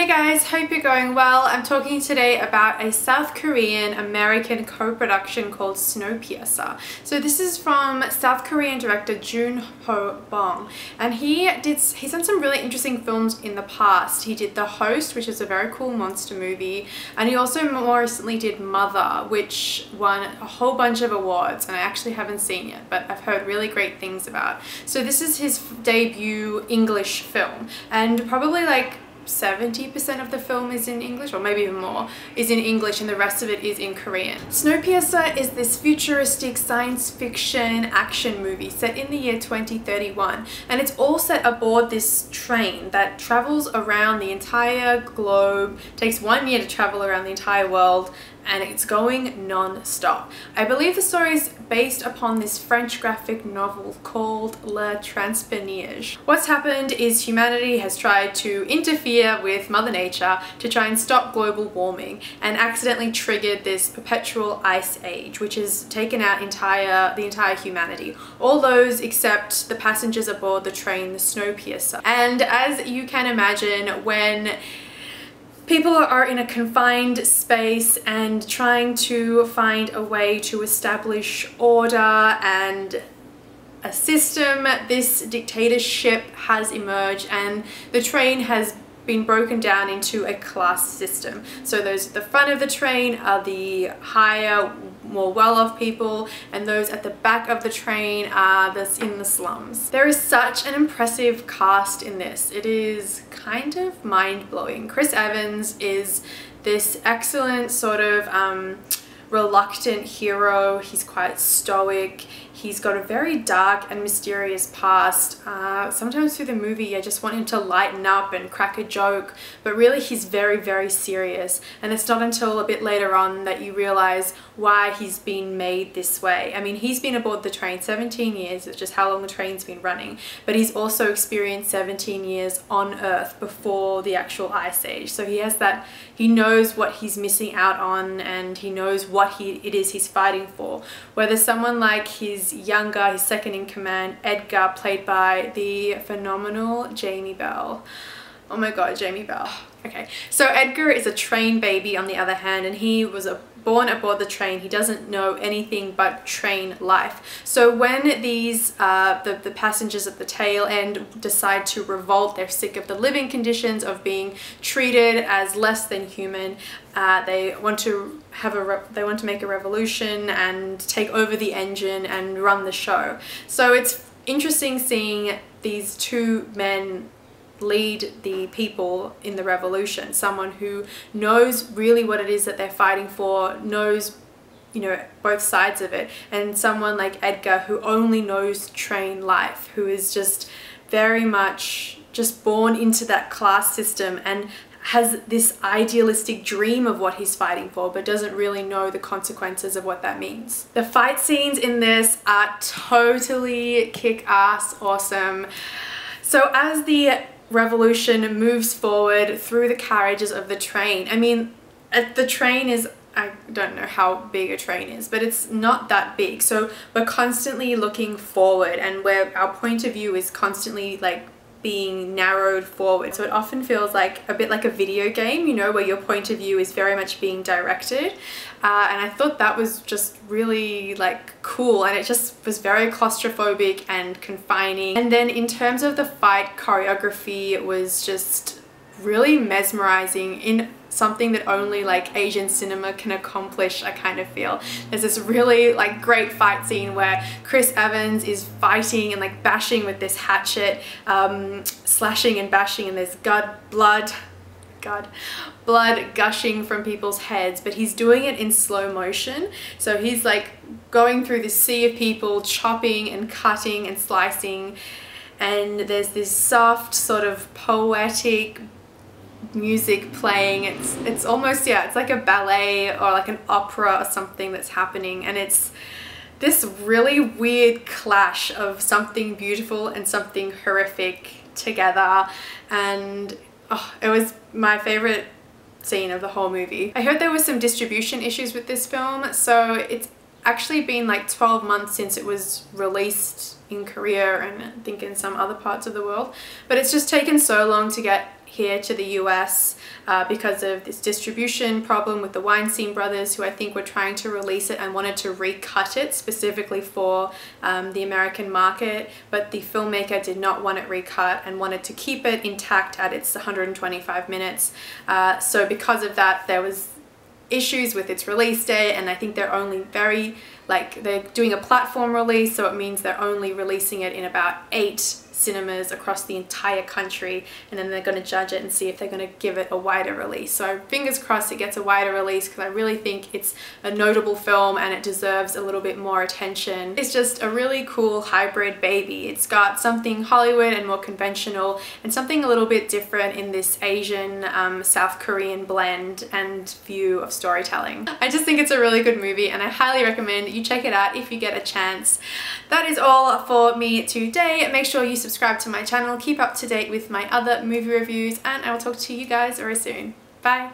Hey guys, hope you're going well. I'm talking today about a South Korean American co-production called Snowpiercer. So this is from South Korean director Joon-ho Bong, and he's done some really interesting films in the past. He did The Host, which is a very cool monster movie, and he also more recently did Mother, which won a whole bunch of awards, and I actually haven't seen yet, but I've heard really great things about. So this is his debut English film, and probably like 70% of the film is in English, or maybe even more, is in English, and the rest of it is in Korean. Snowpiercer is this futuristic science fiction action movie set in the year 2031, and it's all set aboard this train that travels around the entire globe, takes 1 year to travel around the entire world, and it's going non-stop. I believe the story is based upon this French graphic novel called Le Transpéniage. What's happened is humanity has tried to interfere with Mother Nature to try and stop global warming, and accidentally triggered this perpetual ice age, which has taken out the entire humanity. All those except the passengers aboard the train, the Snowpiercer. And as you can imagine, when people are in a confined space and trying to find a way to establish order and a system, this dictatorship has emerged, and the train has been broken down into a class system. So those at the front of the train are the higher, more well-off people, and those at the back of the train are in the slums. There is such an impressive cast in this. It is kind of mind-blowing. Chris Evans is this excellent sort of reluctant hero. He's quite stoic. He's got a very dark and mysterious past. Sometimes through the movie I just want him to lighten up and crack a joke, but really he's very, very serious, and it's not until a bit later on that you realize why he's been made this way. I mean, he's been aboard the train 17 years, it's just how long the train's been running, but he's also experienced 17 years on Earth before the actual ice age. So he knows what he's missing out on, and he knows what it is he's fighting for. Whether someone like his second in command, Edgar, played by the phenomenal Jamie Bell. Oh my god, Jamie Bell. Okay, so Edgar is a train baby on the other hand, and he was born aboard the train. He doesn't know anything but train life. So when the passengers at the tail end decide to revolt, they're sick of the living conditions, of being treated as less than human. They want to make a revolution and take over the engine and run the show. So it's interesting seeing these two men lead the people in the revolution. Someone who knows really what it is that they're fighting for, knows, you know, both sides of it, and someone like Edgar who only knows train life, who is just very much just born into that class system and has this idealistic dream of what he's fighting for, but doesn't really know the consequences of what that means. The fight scenes in this are totally kick-ass awesome. So as the revolution moves forward through the carriages of the train, I mean, the train is, I don't know how big a train is, but it's not that big. So we're constantly looking forward, and where our point of view is constantly like being narrowed forward. So it often feels like a bit like a video game, you know, where your point of view is very much being directed. And I thought that was just really like cool, and it just was very claustrophobic and confining. And then in terms of the fight choreography, it was just really mesmerizing in something that only like Asian cinema can accomplish, I kind of feel. There's this really like great fight scene where Chris Evans is fighting and like bashing with this hatchet, slashing and bashing, and there's blood gushing from people's heads, but he's doing it in slow motion. So he's like going through this sea of people, chopping and cutting and slicing, and there's this soft sort of poetic music playing. It's almost, yeah, it's like a ballet or like an opera or something that's happening, and it's this really weird clash of something beautiful and something horrific together, and it was my favorite scene of the whole movie. I heard there was some distribution issues with this film, so it's actually been like 12 months since it was released in Korea and I think in some other parts of the world, but it's just taken so long to get here to the US because of this distribution problem with the Weinstein brothers, who I think were trying to release it and wanted to recut it specifically for the American market, but the filmmaker did not want it recut and wanted to keep it intact at its 125 minutes. So because of that, there was issues with its release date, and I think they're only they're doing a platform release, so it means they're only releasing it in about 8 cinemas across the entire country, and then they're going to judge it and see if they're going to give it a wider release. So fingers crossed it gets a wider release, because I really think it's a notable film and it deserves a little bit more attention. It's just a really cool hybrid baby. It's got something Hollywood and more conventional, and something a little bit different in this Asian South Korean blend and view of storytelling. I just think it's a really good movie, and I highly recommend you check it out if you get a chance. That is all for me today. Make sure you subscribe to my channel, keep up to date with my other movie reviews, and I will talk to you guys very soon. Bye!